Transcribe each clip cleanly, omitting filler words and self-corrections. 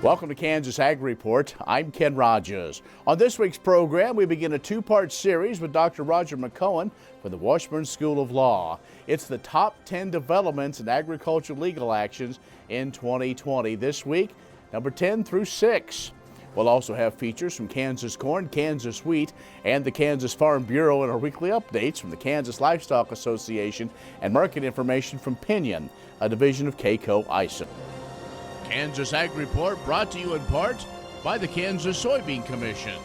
Welcome to Kansas Ag Report. I'm Ken Rogers. On this week's program, we begin a two-part series with Dr. Roger McEowen from the Washburn School of Law. It's the top 10 developments in agricultural legal actions in 2020. This week, number 10 through 6. We'll also have features from Kansas Corn, Kansas Wheat, and the Kansas Farm Bureau in our weekly updates from the Kansas Livestock Association and market information from Pinion, a division of K-Coe Isom. Kansas Ag Report brought to you in part by the Kansas Soybean Commission,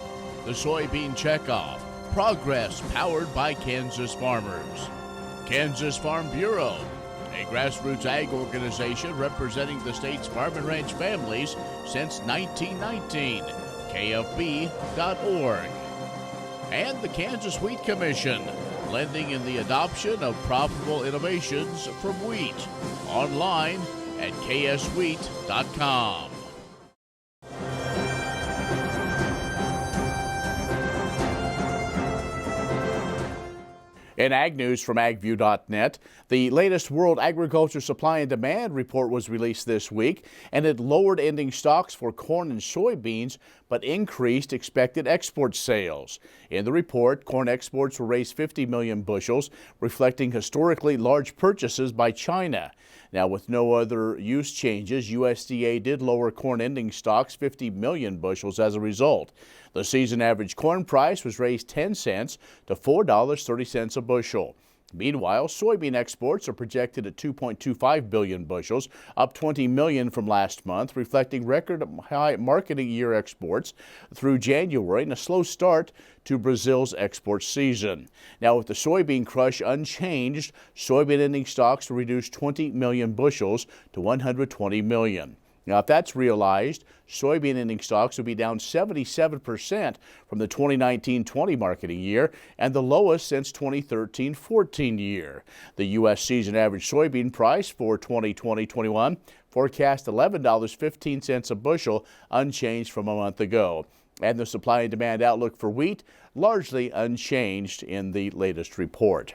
the Soybean Checkoff, progress powered by Kansas farmers. Kansas Farm Bureau, a grassroots ag organization representing the state's farm and ranch families since 1919, KFB.org. And the Kansas Wheat Commission, lending in the adoption of profitable innovations from wheat, online at kswheat.com. In ag news from agview.net, the latest World Agriculture Supply and Demand report was released this week, and it lowered ending stocks for corn and soybeans, but increased expected export sales. In the report, corn exports will raise 50 million bushels, reflecting historically large purchases by China. Now, with no other use changes, USDA did lower corn ending stocks 50 million bushels as a result. The season average corn price was raised 10 cents to $4.30 a bushel. Meanwhile, soybean exports are projected at 2.25 billion bushels, up 20 million from last month, reflecting record high marketing year exports through January and a slow start to Brazil's export season. Now, with the soybean crush unchanged, soybean ending stocks will reduce 20 million bushels to 120 million. Now, if that's realized, soybean ending stocks will be down 77% from the 2019-20 marketing year and the lowest since 2013-14 year. The U.S. season average soybean price for 2020-21 forecast $11.15 a bushel, unchanged from a month ago. And the supply and demand outlook for wheat largely unchanged in the latest report.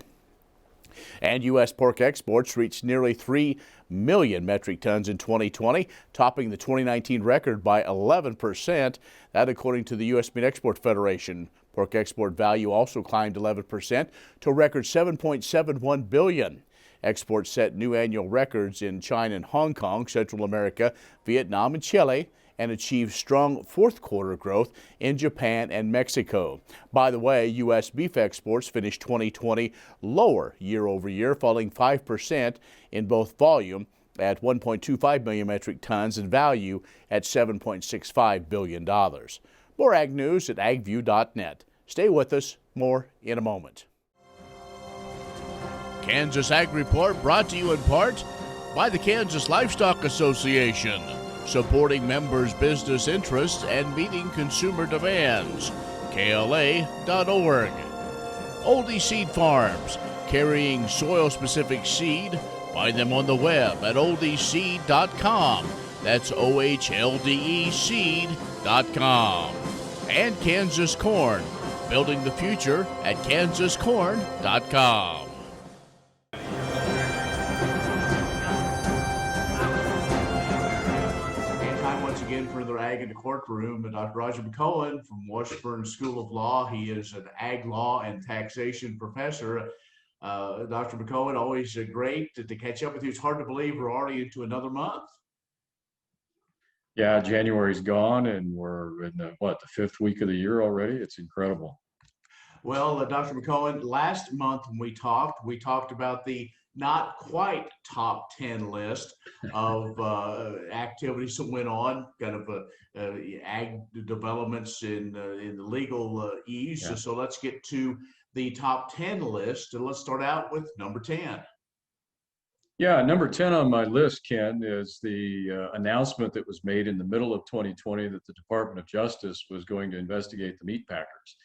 And U.S. pork exports reached nearly 3 million metric tons in 2020, topping the 2019 record by 11%. That according to the U.S. Meat Export Federation. Pork export value also climbed 11% to a record $7.71 billion. Exports set new annual records in China and Hong Kong, Central America, Vietnam, and Chile, and achieved strong fourth quarter growth in Japan and Mexico. By the way, U.S. beef exports finished 2020 lower year over year, falling 5% in both volume at 1.25 million metric tons and value at $7.65 billion. More ag news at agview.net. Stay with us, more in a moment. Kansas Ag Report brought to you in part by the Kansas Livestock Association, supporting members' business interests and meeting consumer demands. KLA.org. Oldie Seed Farms, carrying soil-specific seed. Find them on the web at oldieseed.com. That's OHLDE seed.com. And Kansas Corn, building the future at kansascorn.com. Again for another Ag in the Courtroom, and Dr. Roger McEowen from Washburn School of Law. He is an ag law and taxation professor. Dr. McEowen, always great to catch up with you. It's hard to believe we're already into another month. Yeah, January's gone, and we're in the fifth week of the year already. It's incredible. Well, Dr. McEowen, last month when we talked about the not quite top 10 list of activities that went on, kind of ag developments in the legal ease. Yeah. So let's get to the top 10 list, and let's start out with number 10. Yeah, number 10 on my list, Ken, is the announcement that was made in the middle of 2020 that the Department of Justice was going to investigate the meat packers.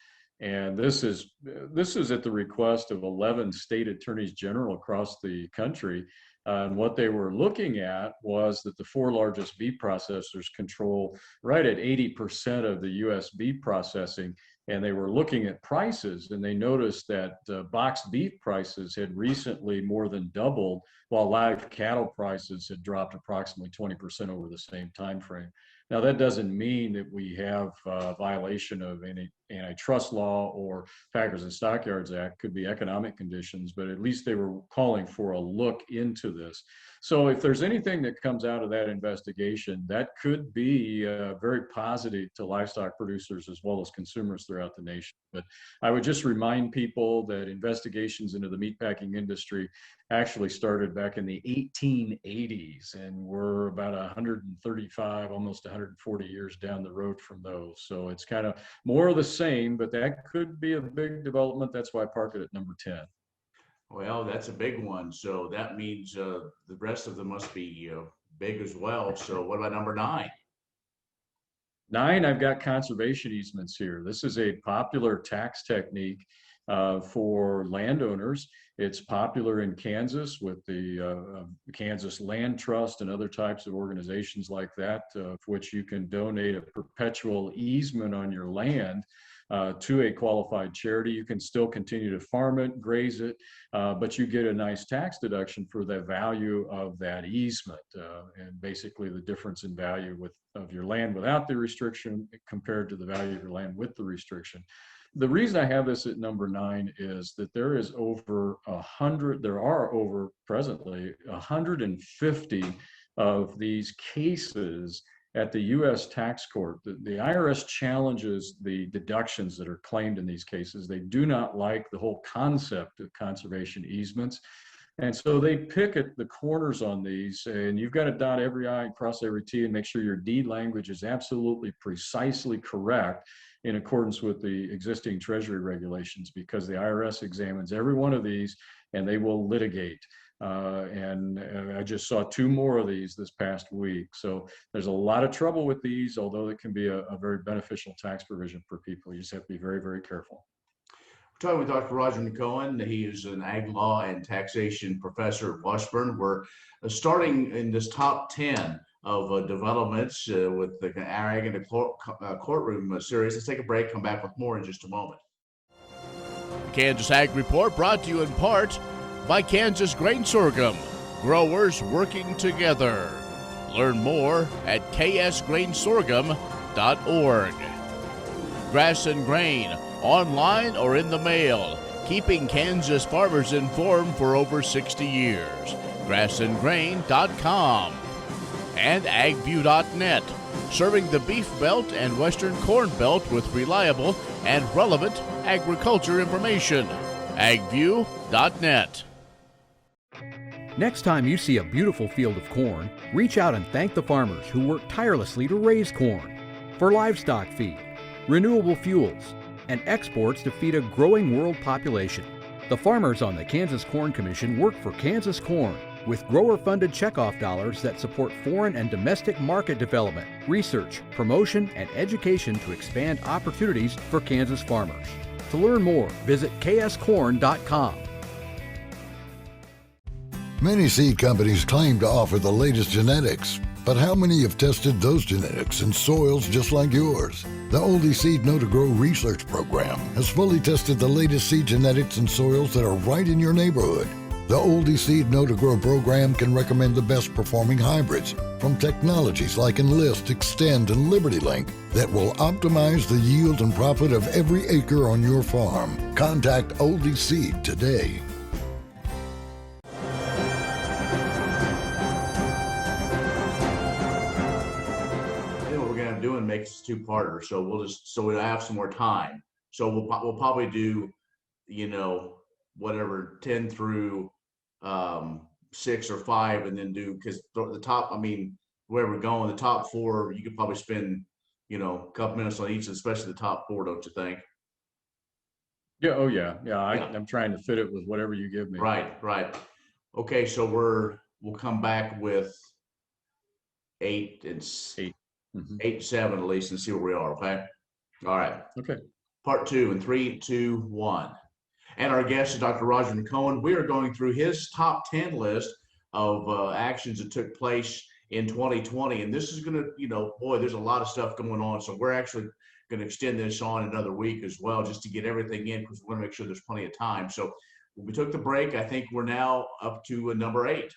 And this is at the request of 11 state attorneys general across the country. And what they were looking at was that the four largest beef processors control right at 80% of the U.S. beef processing. And they were looking at prices, and they noticed that boxed beef prices had recently more than doubled, while live cattle prices had dropped approximately 20% over the same time frame. Now, that doesn't mean that we have violation of any antitrust law or Packers and Stockyards Act. Could be economic conditions, but at least they were calling for a look into this. So if there's anything that comes out of that investigation, that could be very positive to livestock producers as well as consumers throughout the nation. But I would just remind people that investigations into the meatpacking industry actually started back in the 1880s, and we're about 135, almost 140 years down the road from those. So it's kind of more of the same, but that could be a big development. That's why I park it at number 10. Well, that's a big one. So that means the rest of them must be big as well. So what about number 9? 9, I've got conservation easements here. This is a popular tax technique for landowners. It's popular in Kansas with the Kansas Land Trust and other types of organizations like that, for which you can donate a perpetual easement on your land to a qualified charity. You can still continue to farm it, graze it, but you get a nice tax deduction for the value of that easement, and basically the difference in value of your land without the restriction compared to the value of your land with the restriction. The reason I have this at number 9 is that there are over presently 150 of these cases at the U.S. tax court. The IRS challenges the deductions that are claimed in these cases. They do not like the whole concept of conservation easements. And so they pick at the corners on these, and you've got to dot every I and cross every T and make sure your deed language is absolutely precisely correct in accordance with the existing Treasury regulations, because the IRS examines every one of these and they will litigate. And I just saw 2 more of these this past week. So there's a lot of trouble with these, although it can be a very beneficial tax provision for people. You just have to be very, very careful. We're talking with Dr. Roger McEowen. He is an ag law and taxation professor at Washburn. We're starting in this top 10 of developments with the ag and the courtroom series. Let's take a break, come back with more in just a moment. The Kansas Ag Report brought to you in part by Kansas Grain Sorghum, growers working together. Learn more at ksgrainsorghum.org. Grass and Grain, online or in the mail, keeping Kansas farmers informed for over 60 years. grassandgrain.com. And agview.net, serving the Beef Belt and Western Corn Belt with reliable and relevant agriculture information. agview.net. Next time you see a beautiful field of corn, reach out and thank the farmers who work tirelessly to raise corn for livestock feed, renewable fuels, and exports to feed a growing world population. The farmers on the Kansas Corn Commission work for Kansas Corn with grower-funded checkoff dollars that support foreign and domestic market development, research, promotion, and education to expand opportunities for Kansas farmers. To learn more, visit kscorn.com. Many seed companies claim to offer the latest genetics, but how many have tested those genetics in soils just like yours? The Oldie Seed Know to Grow research program has fully tested the latest seed genetics in soils that are right in your neighborhood. The Oldie Seed Know to Grow program can recommend the best performing hybrids from technologies like Enlist, Extend, and Liberty Link that will optimize the yield and profit of every acre on your farm. Contact Oldie Seed today. Doing makes 2-parter, so we'll have some more time. So we'll probably do, whatever 10 through 6 or 5, and then do, because the top, where we're going, the top 4, you could probably spend a couple minutes on each, especially the top 4, don't you think? Yeah. Oh yeah. I'm trying to fit it with whatever you give me. Right. Okay, so we'll come back with 8 and 8. Mm-hmm. 8 and 7 at least, and see where we are. Okay. All right. Okay. Part 2 in 3, 2, 1. And our guest is Dr. Roger McEowen. We are going through his top 10 list of actions that took place in 2020. And this is going to, there's a lot of stuff going on. So we're actually going to extend this on another week as well, just to get everything in, because we want to make sure there's plenty of time. So when we took the break, I think we're now up to number 8.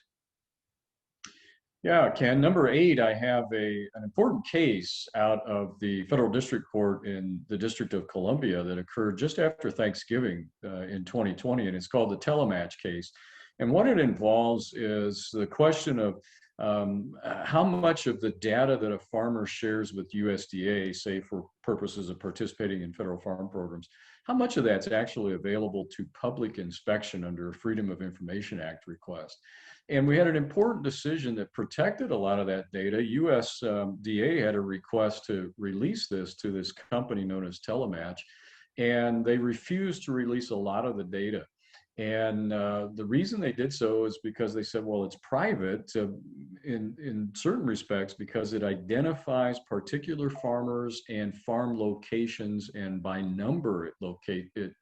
Yeah, Ken. Number 8, I have an important case out of the federal district court in the District of Columbia that occurred just after Thanksgiving in 2020, and it's called the telematch case. And what it involves is the question of how much of the data that a farmer shares with USDA, say for purposes of participating in federal farm programs, how much of that's actually available to public inspection under a Freedom of Information Act request. And we had an important decision that protected a lot of that data. USDA had a request to release this to this company known as Telematch, and they refused to release a lot of the data. And the reason they did so is because they said, well, it's private in certain respects because it identifies particular farmers and farm locations, and by number it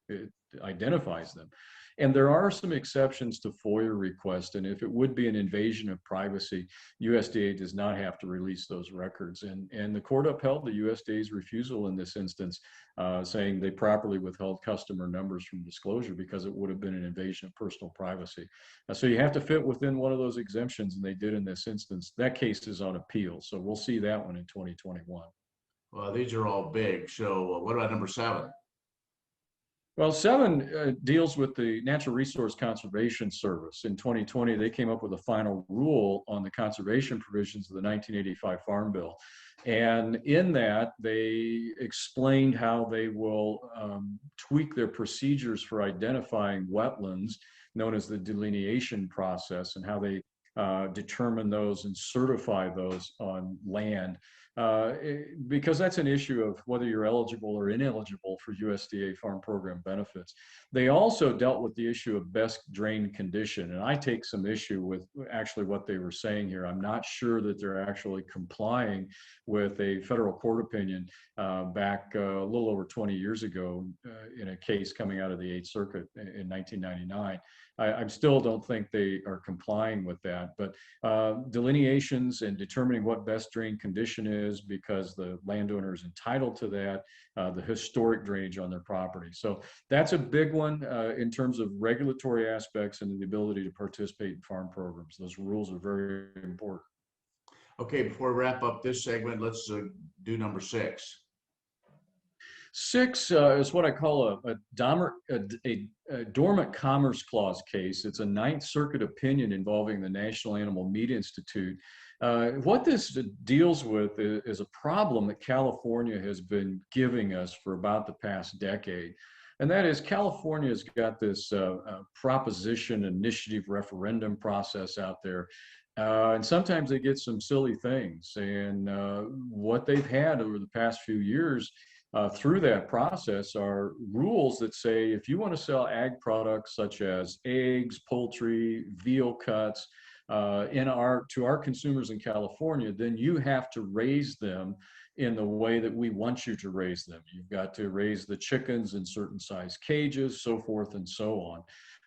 identifies them. And there are some exceptions to FOIA requests, and if it would be an invasion of privacy, USDA does not have to release those records. And the court upheld the USDA's refusal in this instance, saying they properly withheld customer numbers from disclosure because it would have been an invasion of personal privacy. So you have to fit within one of those exemptions, and they did in this instance. That case is on appeal, so we'll see that one in 2021. Well, these are all big. So what about number 7? Well, 7 deals with the Natural Resource Conservation Service. In 2020, they came up with a final rule on the conservation provisions of the 1985 Farm Bill. And in that, they explained how they will tweak their procedures for identifying wetlands, known as the delineation process, and how they determine those and certify those on land. Because that's an issue of whether you're eligible or ineligible for USDA farm program benefits. They also dealt with the issue of best drain condition, and I take some issue with actually what they were saying here. I'm not sure that they're actually complying with a federal court opinion back a little over 20 years ago in a case coming out of the 8th Circuit in 1999. I still don't think they are complying with that, but delineations and determining what best drain condition is because the landowner is entitled to that, the historic drainage on their property. So that's a big one in terms of regulatory aspects and the ability to participate in farm programs. Those rules are very important. Okay, before we wrap up this segment, let's do number 6. 6 is what I call a dormant commerce clause case. It's a 9th Circuit opinion involving the National Animal Meat Institute. What this deals with is a problem that California has been giving us for about the past decade. And that is, California's got this proposition initiative referendum process out there. And sometimes they get some silly things. And what they've had over the past few years through that process are rules that say if you want to sell ag products such as eggs, poultry, veal cuts to our consumers in California, then you have to raise them in the way that we want you to raise them. You've got to raise the chickens in certain size cages, so forth and so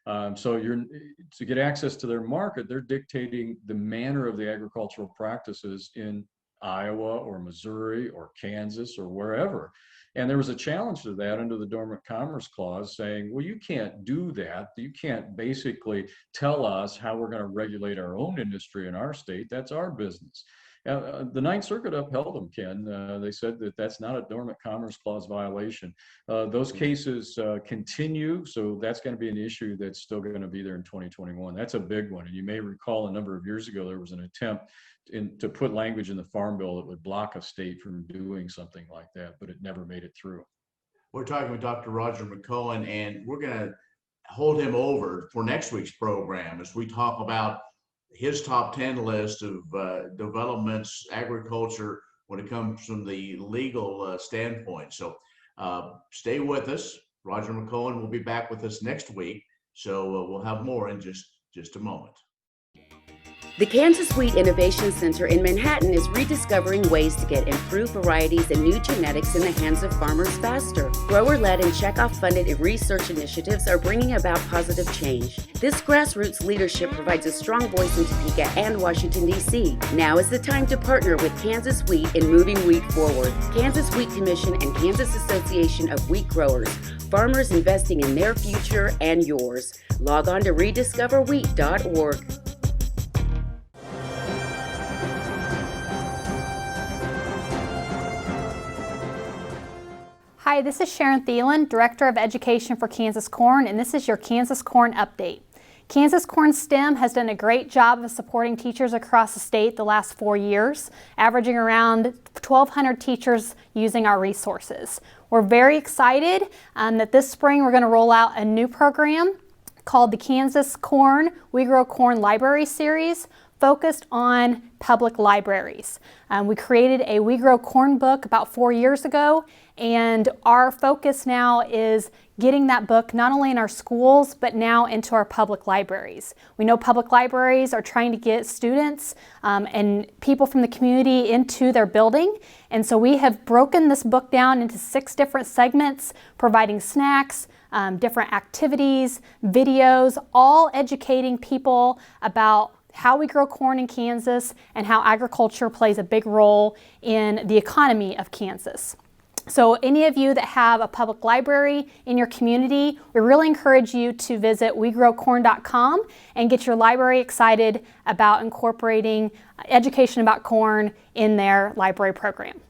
on. So to get access to their market, they're dictating the manner of the agricultural practices in Iowa or Missouri or Kansas or wherever. And there was a challenge to that under the Dormant Commerce Clause saying, well, you can't do that. You can't basically tell us how we're going to regulate our own industry in our state. That's our business. The 9th Circuit upheld them, Ken. They said that that's not a Dormant Commerce Clause violation. Those cases continue, so that's going to be an issue that's still going to be there in 2021. That's a big one. And you may recall a number of years ago, there was an attempt to put language in the Farm Bill that would block a state from doing something like that, but it never made it through. We're talking with Dr. Roger McEowen, and we're going to hold him over for next week's program as we talk about his top 10 list of developments, agriculture, when it comes from the legal standpoint. So stay with us. Roger McEowen will be back with us next week. So we'll have more in just a moment. The Kansas Wheat Innovation Center in Manhattan is rediscovering ways to get improved varieties and new genetics in the hands of farmers faster. Grower-led and checkoff-funded research initiatives are bringing about positive change. This grassroots leadership provides a strong voice in Topeka and Washington, D.C. Now is the time to partner with Kansas Wheat in moving wheat forward. Kansas Wheat Commission and Kansas Association of Wheat Growers. Farmers investing in their future and yours. Log on to rediscoverwheat.org. Hi, this is Sharon Thielen, Director of Education for Kansas Corn, and this is your Kansas Corn Update. Kansas Corn STEM has done a great job of supporting teachers across the state the last 4 years, averaging around 1,200 teachers using our resources. We're very excited that this spring we're going to roll out a new program called the Kansas Corn We Grow Corn Library Series, focused on public libraries. We created a We Grow Corn book about 4 years ago, and our focus now is getting that book not only in our schools but now into our public libraries. We know public libraries are trying to get students and people from the community into their building, and so we have broken this book down into 6 different segments, providing snacks, different activities, videos, all educating people about how we grow corn in Kansas and how agriculture plays a big role in the economy of Kansas. So any of you that have a public library in your community, we really encourage you to visit wegrowcorn.com and get your library excited about incorporating education about corn in their library program.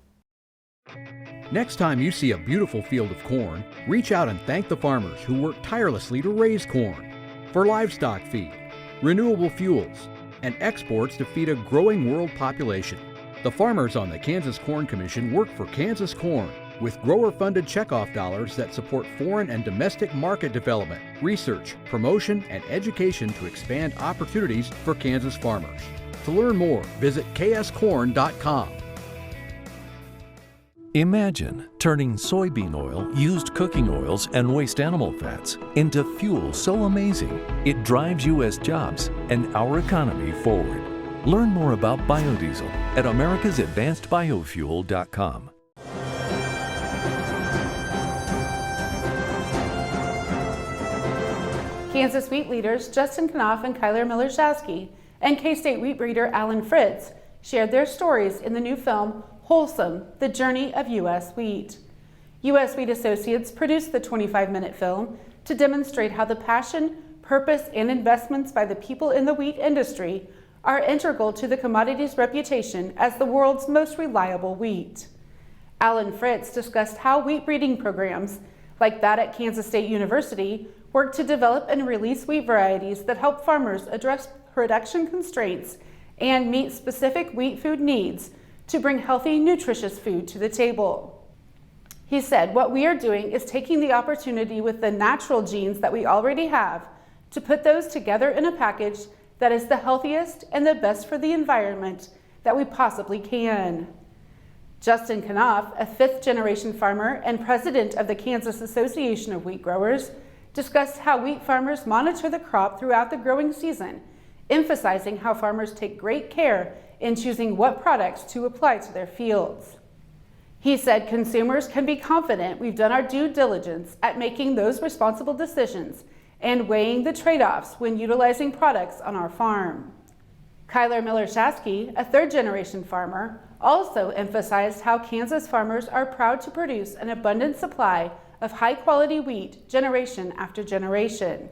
Next time you see a beautiful field of corn, reach out and thank the farmers who work tirelessly to raise corn for livestock feed, renewable fuels, and exports to feed a growing world population. The farmers on the Kansas Corn Commission work for Kansas Corn with grower-funded checkoff dollars that support foreign and domestic market development, research, promotion, and education to expand opportunities for Kansas farmers. To learn more, visit kscorn.com. Imagine turning soybean oil, used cooking oils, and waste animal fats into fuel so amazing it drives U.S. jobs and our economy forward. Learn more about biodiesel at americasadvancedbiofuel.com. Kansas wheat leaders Justin Knopf and Kyler Miller-Shasky and K-State wheat breeder Alan Fritz shared their stories in the new film Wholesome, The Journey of U.S. Wheat. U.S. Wheat Associates produced the 25-minute film to demonstrate how the passion, purpose, and investments by the people in the wheat industry are integral to the commodity's reputation as the world's most reliable wheat. Alan Fritz discussed how wheat breeding programs, like that at Kansas State University, work to develop and release wheat varieties that help farmers address production constraints and meet specific wheat food needs to bring healthy, nutritious food to the table. He said, what we are doing is taking the opportunity with the natural genes that we already have to put those together in a package that is the healthiest and the best for the environment that we possibly can. Justin Knopf, a 5th-generation farmer and president of the Kansas Association of Wheat Growers, discussed how wheat farmers monitor the crop throughout the growing season, emphasizing how farmers take great care in choosing what products to apply to their fields. He said consumers can be confident we've done our due diligence at making those responsible decisions and weighing the trade-offs when utilizing products on our farm. Kyler Miller-Shasky, a 3rd-generation farmer, also emphasized how Kansas farmers are proud to produce an abundant supply of high-quality wheat generation after generation.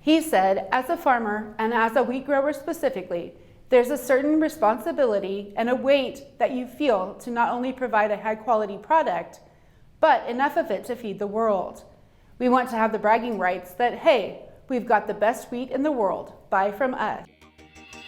He said, as a farmer and as a wheat grower specifically, there's a certain responsibility and a weight that you feel to not only provide a high-quality product, but enough of it to feed the world. We want to have the bragging rights that, hey, we've got the best wheat in the world. Buy from us.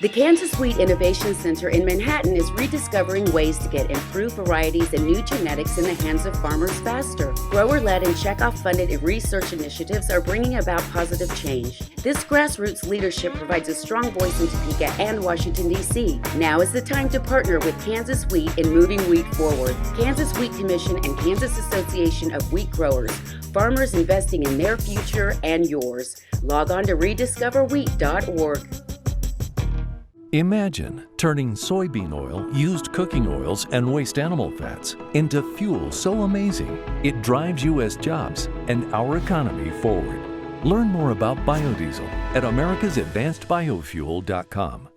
The Kansas Wheat Innovation Center in Manhattan is rediscovering ways to get improved varieties and new genetics in the hands of farmers faster. Grower-led and checkoff-funded research initiatives are bringing about positive change. This grassroots leadership provides a strong voice in Topeka and Washington, D.C. Now is the time to partner with Kansas Wheat in moving wheat forward. Kansas Wheat Commission and Kansas Association of Wheat Growers. Farmers investing in their future and yours. Log on to rediscoverwheat.org. Imagine turning soybean oil, used cooking oils, and waste animal fats into fuel so amazing it drives U.S. jobs and our economy forward. Learn more about biodiesel at americasadvancedbiofuel.com.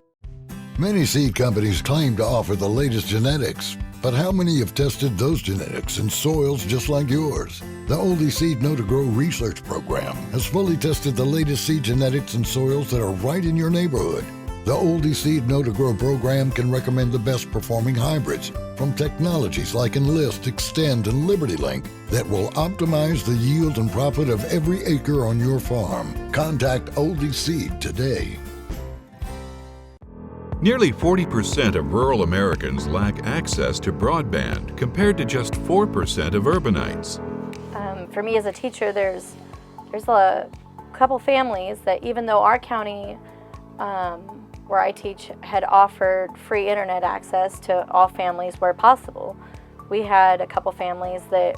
Many seed companies claim to offer the latest genetics, but how many have tested those genetics in soils just like yours? The Oldie Seed Know to Grow research program has fully tested the latest seed genetics in soils that are right in your neighborhood. The Oldie Seed Know to Grow program can recommend the best performing hybrids, from technologies like Enlist, Extend, and LibertyLink that will optimize the yield and profit of every acre on your farm. Contact Oldie Seed today. Nearly 40% of rural Americans lack access to broadband, compared to just 4% of urbanites. For me as a teacher, there's a couple families that, even though our county where I teach had offered free internet access to all families where possible, we had a couple families that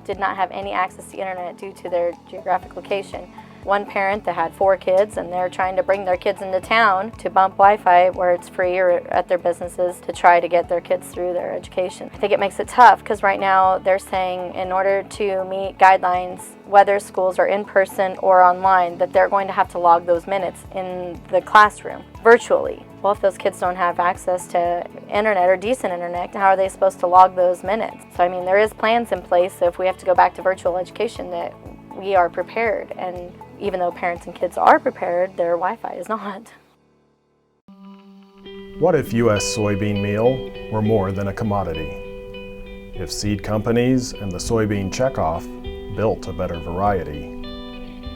did not have any access to internet due to their geographic location. One parent that had 4 kids, and they're trying to bring their kids into town to bump Wi-Fi where it's free or at their businesses to try to get their kids through their education. I think it makes it tough because right now they're saying in order to meet guidelines, whether schools are in person or online, that they're going to have to log those minutes in the classroom virtually. Well, if those kids don't have access to internet or decent internet, how are they supposed to log those minutes? So I mean, there is plans in place, so if we have to go back to virtual education, that we are prepared. And even though parents and kids are prepared, their Wi-Fi is not. What if U.S. soybean meal were more than a commodity? If seed companies and the soybean checkoff built a better variety?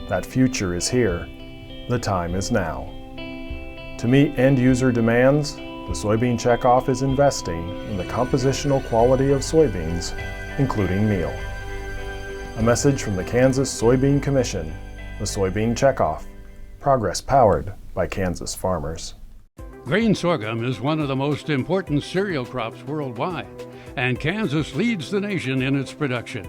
That future is here. The time is now. To meet end-user demands, the soybean checkoff is investing in the compositional quality of soybeans, including meal. A message from the Kansas Soybean Commission, the Soybean Checkoff, progress powered by Kansas farmers. Grain sorghum is one of the most important cereal crops worldwide, and Kansas leads the nation in its production.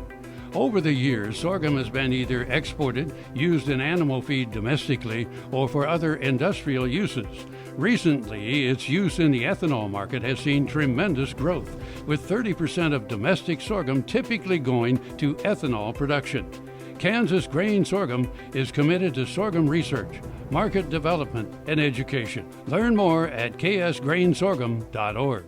Over the years, sorghum has been either exported, used in animal feed domestically, or for other industrial uses. Recently, its use in the ethanol market has seen tremendous growth, with 30% of domestic sorghum typically going to ethanol production. Kansas Grain Sorghum is committed to sorghum research, market development, and education. Learn more at ksgrainsorghum.org.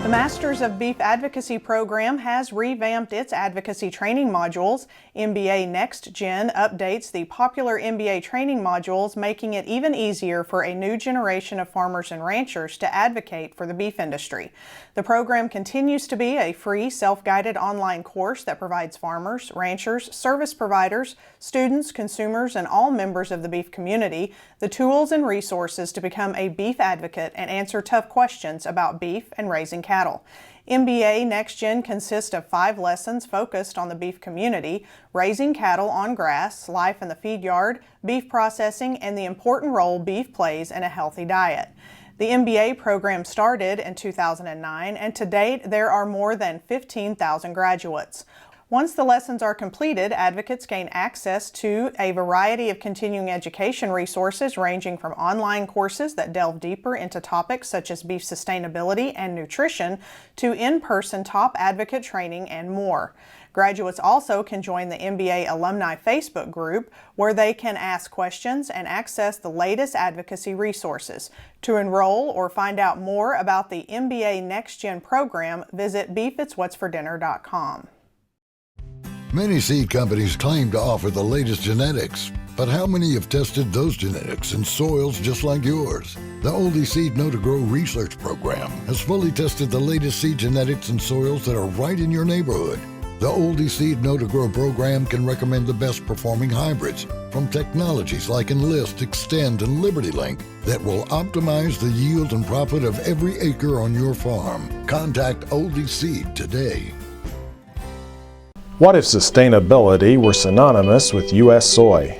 The Masters of Beef Advocacy program has revamped its advocacy training modules. MBA Next Gen updates the popular MBA training modules, making it even easier for a new generation of farmers and ranchers to advocate for the beef industry. The program continues to be a free, self-guided online course that provides farmers, ranchers, service providers, students, consumers, and all members of the beef community the tools and resources to become a beef advocate and answer tough questions about beef and raising cattle. MBA Next Gen consists of 5 lessons focused on the beef community: raising cattle on grass, life in the feed yard, beef processing, and the important role beef plays in a healthy diet. The MBA program started in 2009, and to date there are more than 15,000 graduates. Once the lessons are completed, advocates gain access to a variety of continuing education resources ranging from online courses that delve deeper into topics such as beef sustainability and nutrition to in-person top advocate training and more. Graduates also can join the MBA Alumni Facebook group where they can ask questions and access the latest advocacy resources. To enroll or find out more about the MBA Next Gen program, visit beefitswhatsfordinner.com. Many seed companies claim to offer the latest genetics, but how many have tested those genetics in soils just like yours? The Oldie Seed Know to Grow research program has fully tested the latest seed genetics in soils that are right in your neighborhood. The Oldie Seed Know to Grow program can recommend the best performing hybrids from technologies like Enlist, Extend, and LibertyLink that will optimize the yield and profit of every acre on your farm. Contact Oldie Seed today. What if sustainability were synonymous with U.S. soy?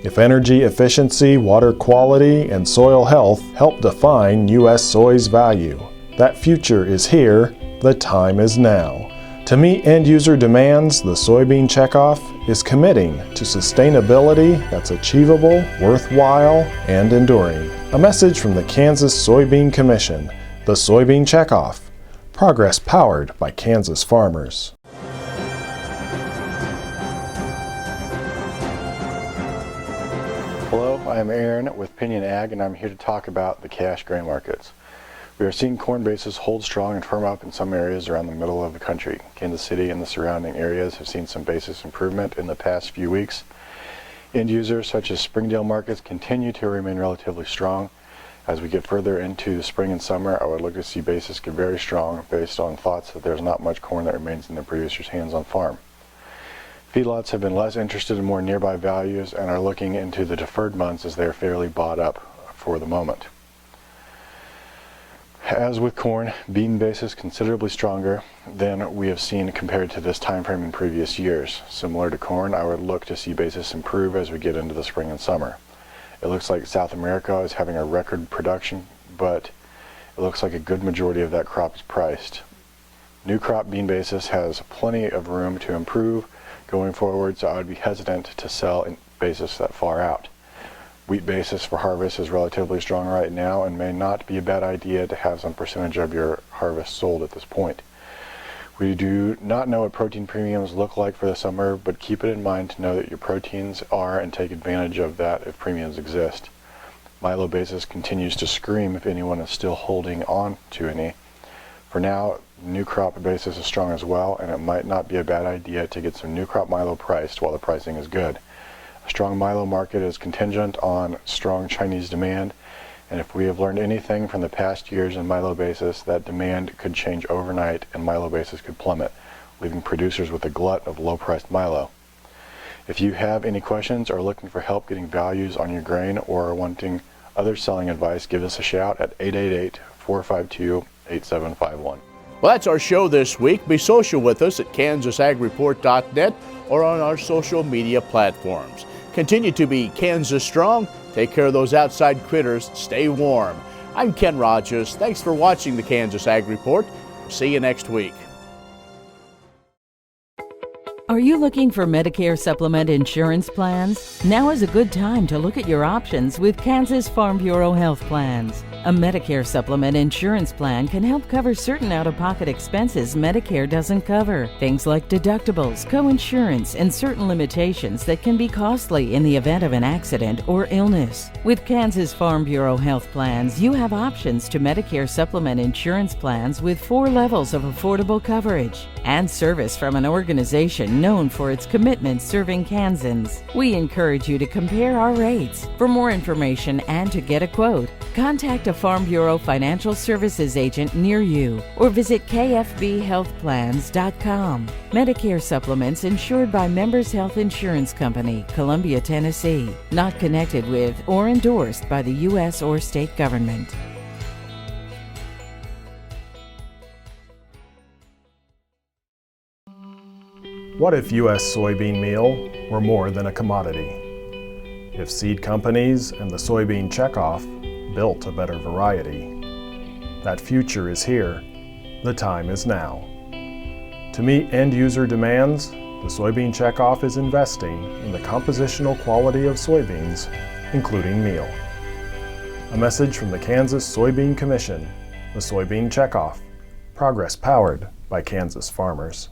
If energy efficiency, water quality, and soil health help define U.S. soy's value, that future is here, the time is now. To meet end-user demands, the Soybean Checkoff is committing to sustainability that's achievable, worthwhile, and enduring. A message from the Kansas Soybean Commission, the Soybean Checkoff, progress powered by Kansas farmers. Hello, I'm Aaron with Pinion Ag, and I'm here to talk about the cash grain markets. We are seeing corn bases hold strong and firm up in some areas around the middle of the country. Kansas City and the surrounding areas have seen some basis improvement in the past few weeks. End users such as Springdale markets continue to remain relatively strong. As we get further into the spring and summer, I would look to see basis get very strong based on thoughts that there's not much corn that remains in the producer's hands on farm. Feedlots have been less interested in more nearby values and are looking into the deferred months as they are fairly bought up for the moment. As with corn, bean basis considerably stronger than we have seen compared to this time frame in previous years. Similar to corn, I would look to see basis improve as we get into the spring and summer. It looks like South America is having a record production, but it looks like a good majority of that crop is priced. New crop bean basis has plenty of room to improve going forward, so I would be hesitant to sell in basis that far out. Wheat basis for harvest is relatively strong right now and may not be a bad idea to have some percentage of your harvest sold at this point. We do not know what protein premiums look like for the summer, but keep it in mind to know that your proteins are and take advantage of that if premiums exist. Milo basis continues to scream if anyone is still holding on to any. For now, new crop basis is strong as well, and it might not be a bad idea to get some new crop Milo priced while the pricing is good. A strong Milo market is contingent on strong Chinese demand, and if we have learned anything from the past years in Milo basis, that demand could change overnight and Milo basis could plummet, leaving producers with a glut of low-priced Milo. If you have any questions or are looking for help getting values on your grain or are wanting other selling advice, give us a shout at 888-452-8751. Well, that's our show this week. Be social with us at KansasAgReport.net or on our social media platforms. Continue to be Kansas strong. Take care of those outside critters. Stay warm. I'm Ken Rogers. Thanks for watching the Kansas Ag Report. See you next week. Are you looking for Medicare supplement insurance plans? Now is a good time to look at your options with Kansas Farm Bureau Health Plans. A Medicare supplement insurance plan can help cover certain out-of-pocket expenses Medicare doesn't cover. Things like deductibles, co-insurance, and certain limitations that can be costly in the event of an accident or illness. With Kansas Farm Bureau Health Plans, you have options to Medicare supplement insurance plans with 4 levels of affordable coverage and service from an organization known for its commitment serving Kansans. We encourage you to compare our rates. For more information and to get a quote, contact a Farm Bureau Financial Services agent near you or visit kfbhealthplans.com. Medicare supplements insured by Members Health Insurance Company, Columbia, Tennessee. Not connected with or endorsed by the U.S. or state government. What if U.S. soybean meal were more than a commodity? If seed companies and the soybean checkoff built a better variety? That future is here. The time is now. To meet end-user demands, the soybean checkoff is investing in the compositional quality of soybeans, including meal. A message from the Kansas Soybean Commission, the Soybean Checkoff. Progress powered by Kansas farmers.